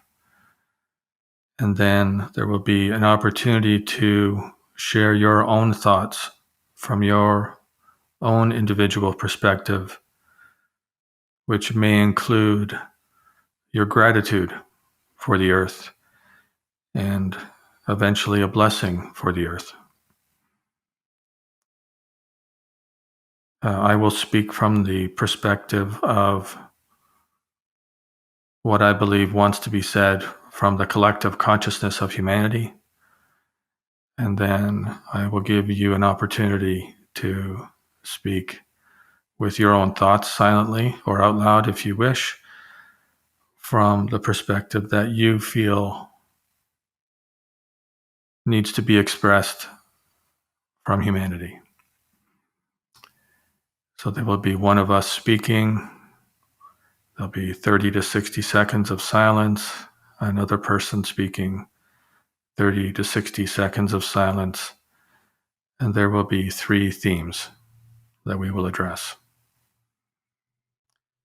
And then there will be an opportunity to share your own thoughts from your own individual perspective, which may include your gratitude for the earth and eventually a blessing for the earth. I will speak from the perspective of what I believe wants to be said from the collective consciousness of humanity. And then I will give you an opportunity to speak with your own thoughts silently or out loud if you wish, from the perspective that you feel needs to be expressed from humanity. So there will be one of us speaking. There'll be 30 to 60 seconds of silence, another person speaking, 30 to 60 seconds of silence, and there will be 3 themes that we will address.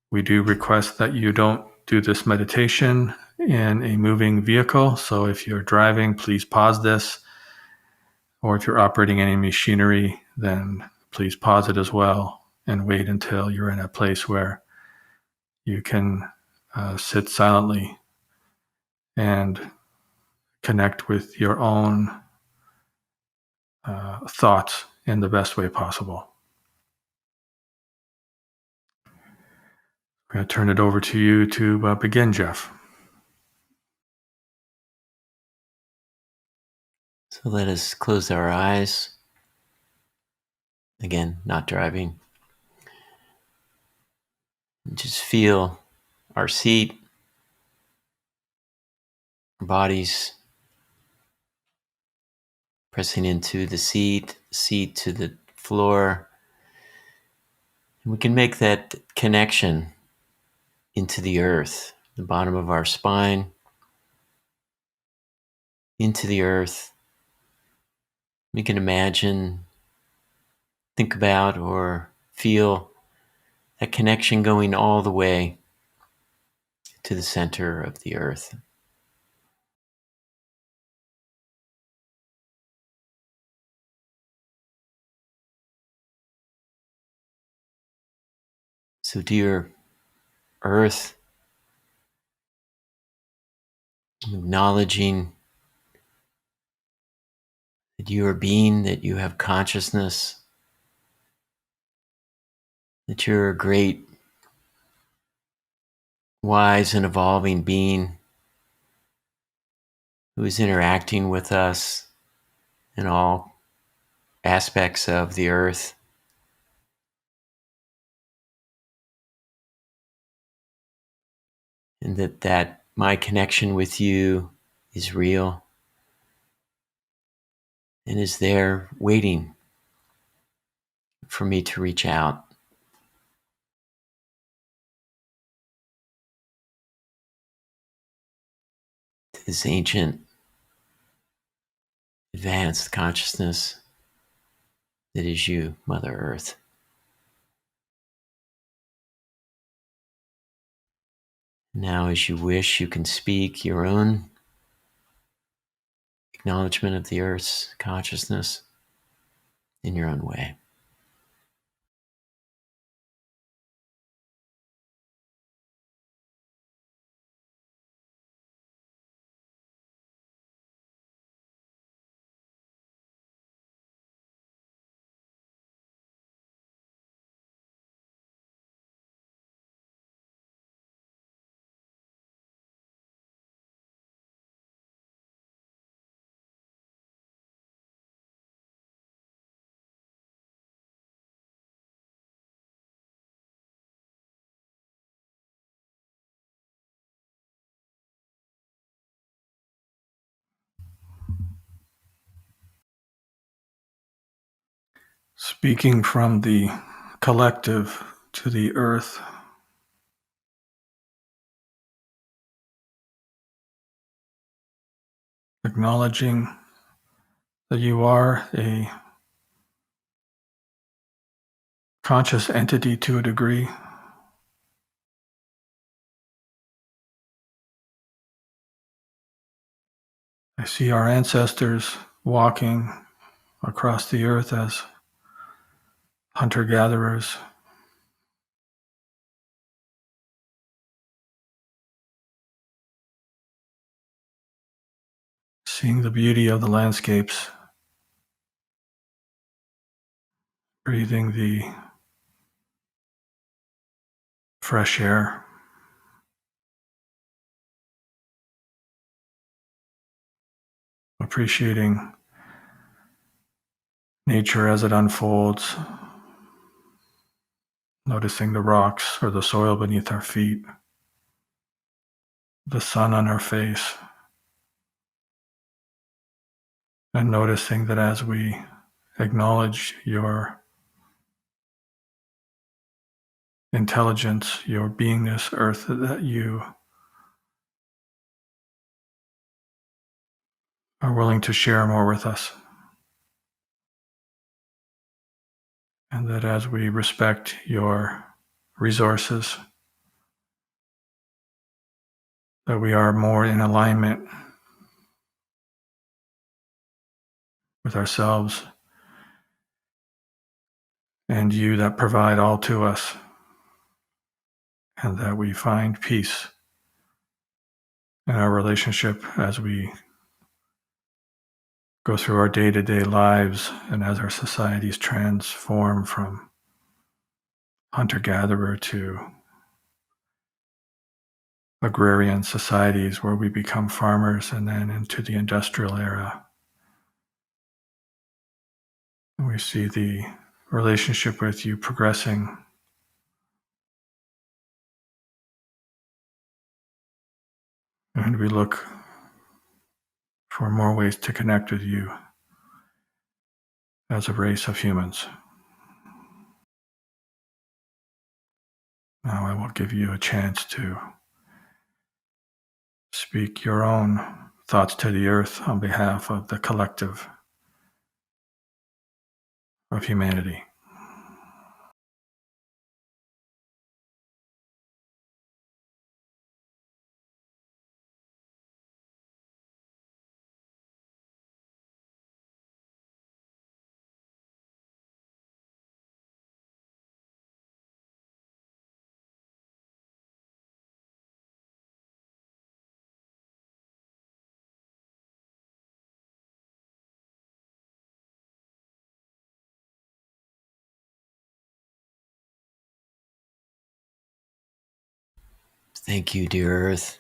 We do request that you don't do this meditation in a moving vehicle. So if you're driving, please pause this. Or if you're operating any machinery, then please pause it as well and wait until you're in a place where you can sit silently and connect with your own thoughts in the best way possible. I'm going to turn it over to you to begin, Jeff. So let us close our eyes. Again, not driving. Just feel our seat, our bodies pressing into the seat to the floor. And we can make that connection into the earth, the bottom of our spine, into the earth. We can imagine, think about, or feel that connection going all the way to the center of the earth. So dear earth, acknowledging that you are being, that you have consciousness, that you're a great, wise, and evolving being who is interacting with us in all aspects of the earth. And that my connection with you is real and is there waiting for me to reach out to this ancient, advanced consciousness that is you, Mother Earth. Now, as you wish, you can speak your own acknowledgement of the Earth's consciousness in your own way. Speaking from the collective to the earth, acknowledging that you are a conscious entity to a degree. I see our ancestors walking across the earth as hunter-gatherers, seeing the beauty of the landscapes, breathing the fresh air, appreciating nature as it unfolds, noticing the rocks or the soil beneath our feet, the sun on our face, and noticing that as we acknowledge your intelligence, your beingness, Earth, that you are willing to share more with us. And that as we respect your resources, that we are more in alignment with ourselves and you that provide all to us, and that we find peace in our relationship as we go through our day-to-day lives and as our societies transform from hunter-gatherer to agrarian societies where we become farmers, and then into the industrial era. And we see the relationship with you progressing, and we look for more ways to connect with you as a race of humans. Now I will give you a chance to speak your own thoughts to the earth on behalf of the collective of humanity. Thank you, dear Earth,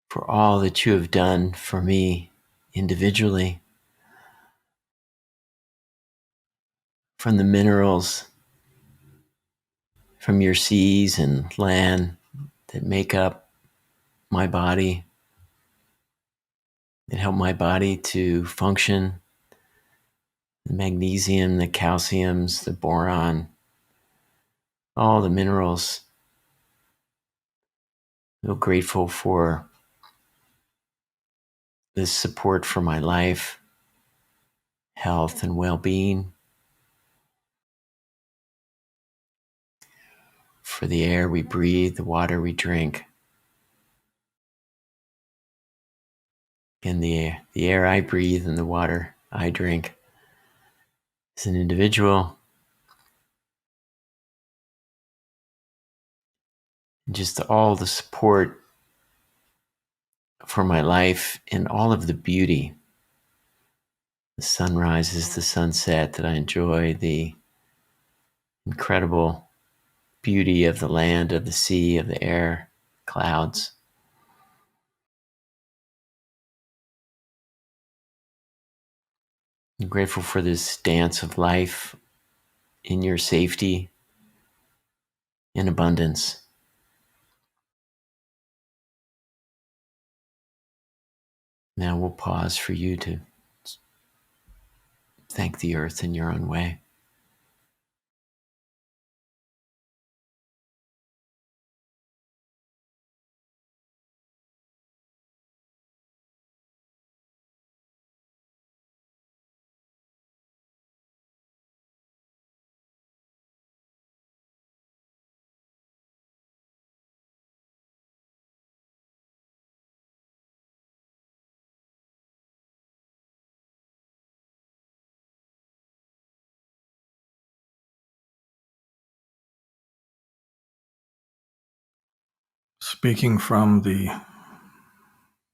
for all that you have done for me individually, from the minerals, from your seas and land that make up my body, that help my body to function, the magnesium, the calciums, the boron, all the minerals. I'm so grateful for this support for my life, health, and well-being, for the air we breathe, the water we drink, and the air I breathe and the water I drink as an individual, and just all the support for my life and all of the beauty, the sunrises, the sunset that I enjoy, the incredible beauty of the land, of the sea, of the air, clouds. I'm grateful for this dance of life in your safety and abundance. Now we'll pause for you to thank the earth in your own way. Speaking from the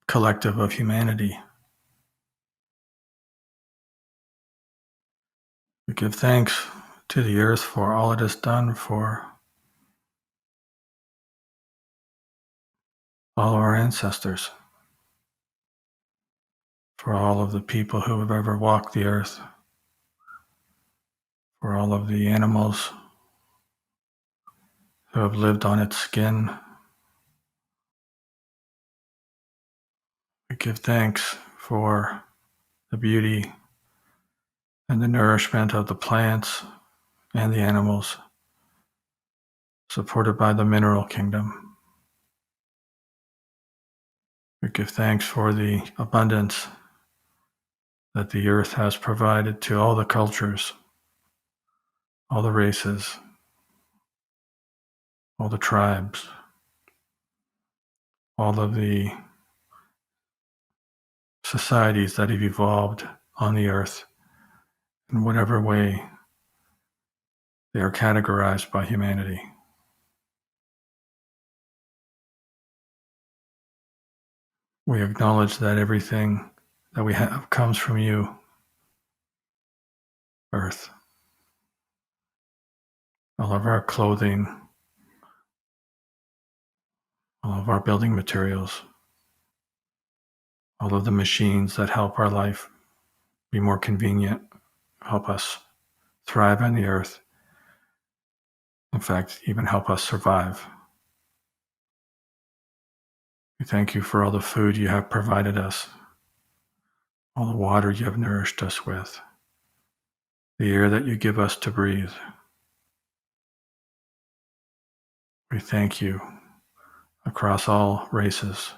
collective of humanity, we give thanks to the earth for all it has done for all of our ancestors, for all of the people who have ever walked the earth, for all of the animals who have lived on its skin. We give thanks for the beauty and the nourishment of the plants and the animals, supported by the mineral kingdom. We give thanks for the abundance that the earth has provided to all the cultures, all the races, all the tribes, all of the societies that have evolved on the earth in whatever way they are categorized by humanity. We acknowledge that everything that we have comes from you, Earth. All of our clothing, all of our building materials, all of the machines that help our life be more convenient, help us thrive on the earth. In fact, even help us survive. We thank you for all the food you have provided us, all the water you have nourished us with, the air that you give us to breathe. We thank you across all races,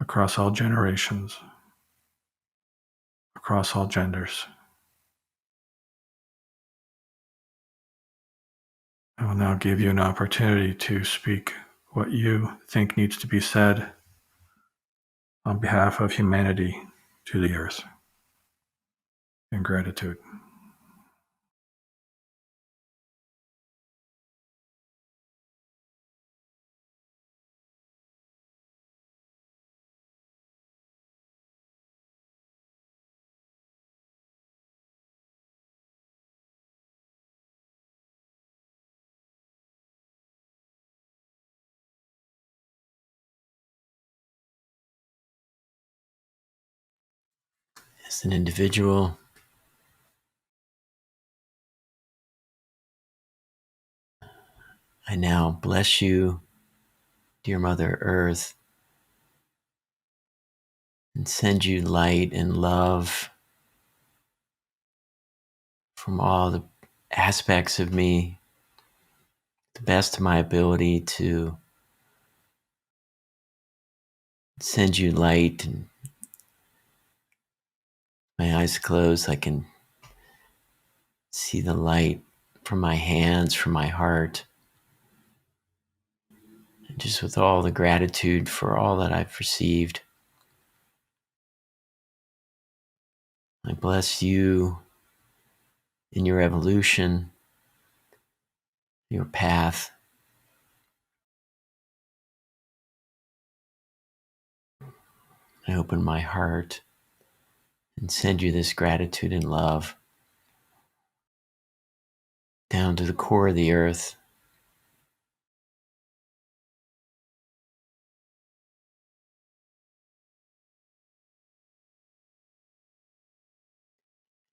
across all generations, across all genders. I will now give you an opportunity to speak what you think needs to be said on behalf of humanity to the earth in gratitude. as an individual. I now bless you, dear Mother Earth, and send you light and love from all the aspects of me, the best of my ability to send you light. And my eyes closed, I can see the light from my hands, from my heart, and just with all the gratitude for all that I've received. I bless you in your evolution, your path. I open my heart and send you this gratitude and love down to the core of the earth.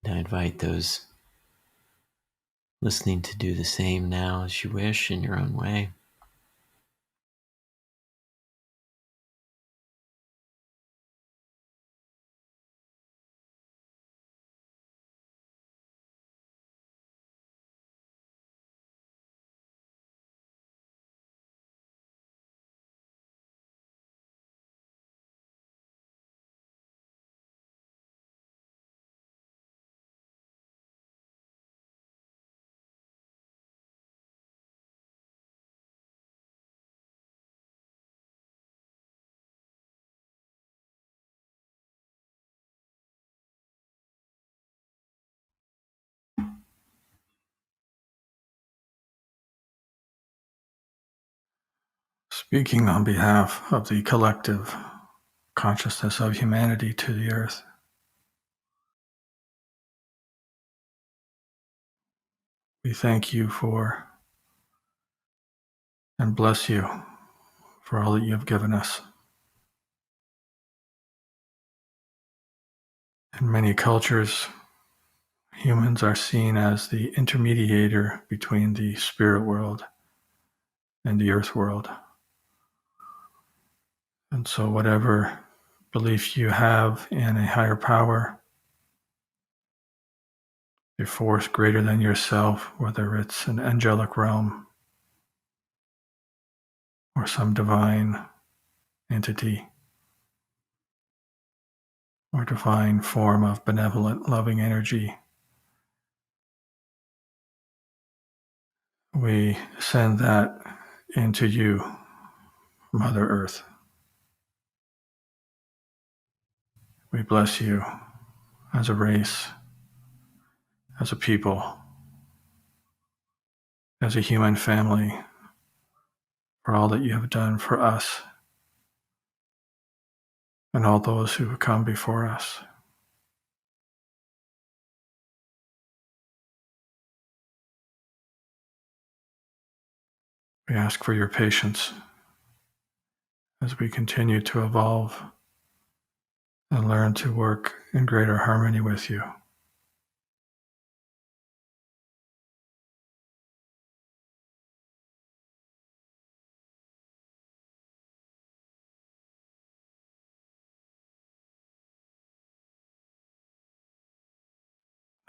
And I invite those listening to do the same now as you wish in your own way. Speaking on behalf of the collective consciousness of humanity to the earth, we thank you for and bless you for all that you have given us. In many cultures, humans are seen as the intermediator between the spirit world and the earth world. And so whatever belief you have in a higher power, a force greater than yourself, whether it's an angelic realm or some divine entity or divine form of benevolent, loving energy, we send that into you, Mother Earth. We bless you as a race, as a people, as a human family, for all that you have done for us and all those who have come before us. We ask for your patience as we continue to evolve and learn to work in greater harmony with you.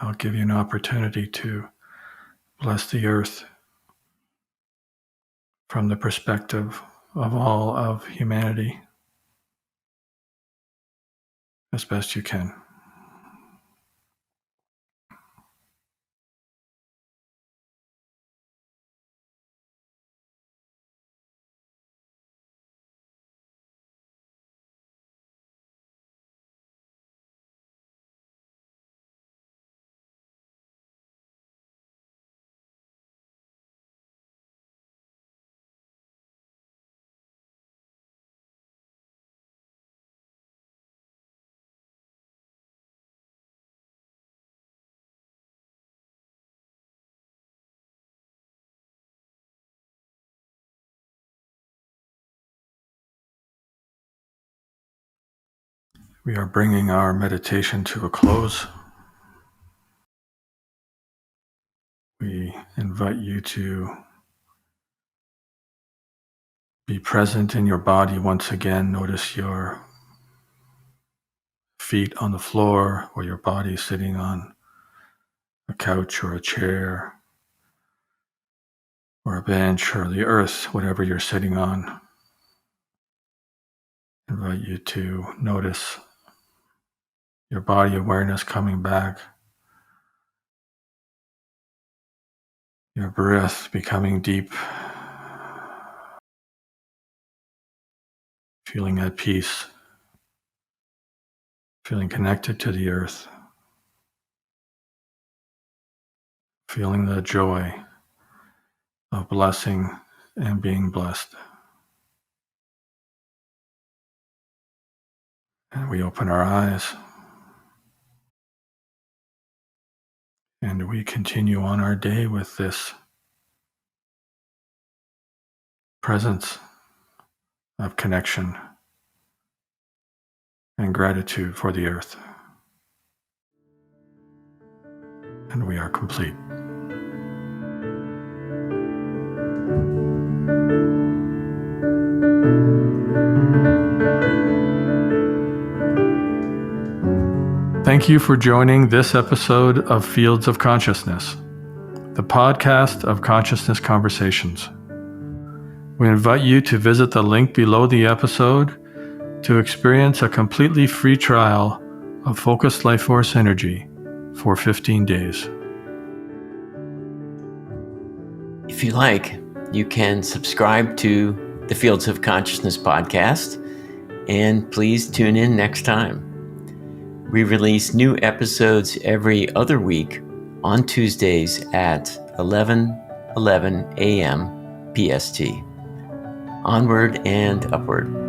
I'll give you an opportunity to bless the earth from the perspective of all of humanity as best you can. We are bringing our meditation to a close. We invite you to be present in your body once again. Notice your feet on the floor or your body sitting on a couch or a chair or a bench or the earth, whatever you're sitting on. I invite you to notice your body awareness coming back, your breath becoming deep, feeling at peace, feeling connected to the earth, feeling the joy of blessing and being blessed. And we open our eyes and we continue on our day with this presence of connection and gratitude for the earth. And we are complete. Thank you for joining this episode of Fields of Consciousness, the podcast of consciousness conversations. We invite you to visit the link below the episode to experience a completely free trial of Focused Life Force Energy for 15 days. If you like, you can subscribe to the Fields of Consciousness podcast, and please tune in next time. We release new episodes every other week on Tuesdays at 11:11 a.m. PST. Onward and upward.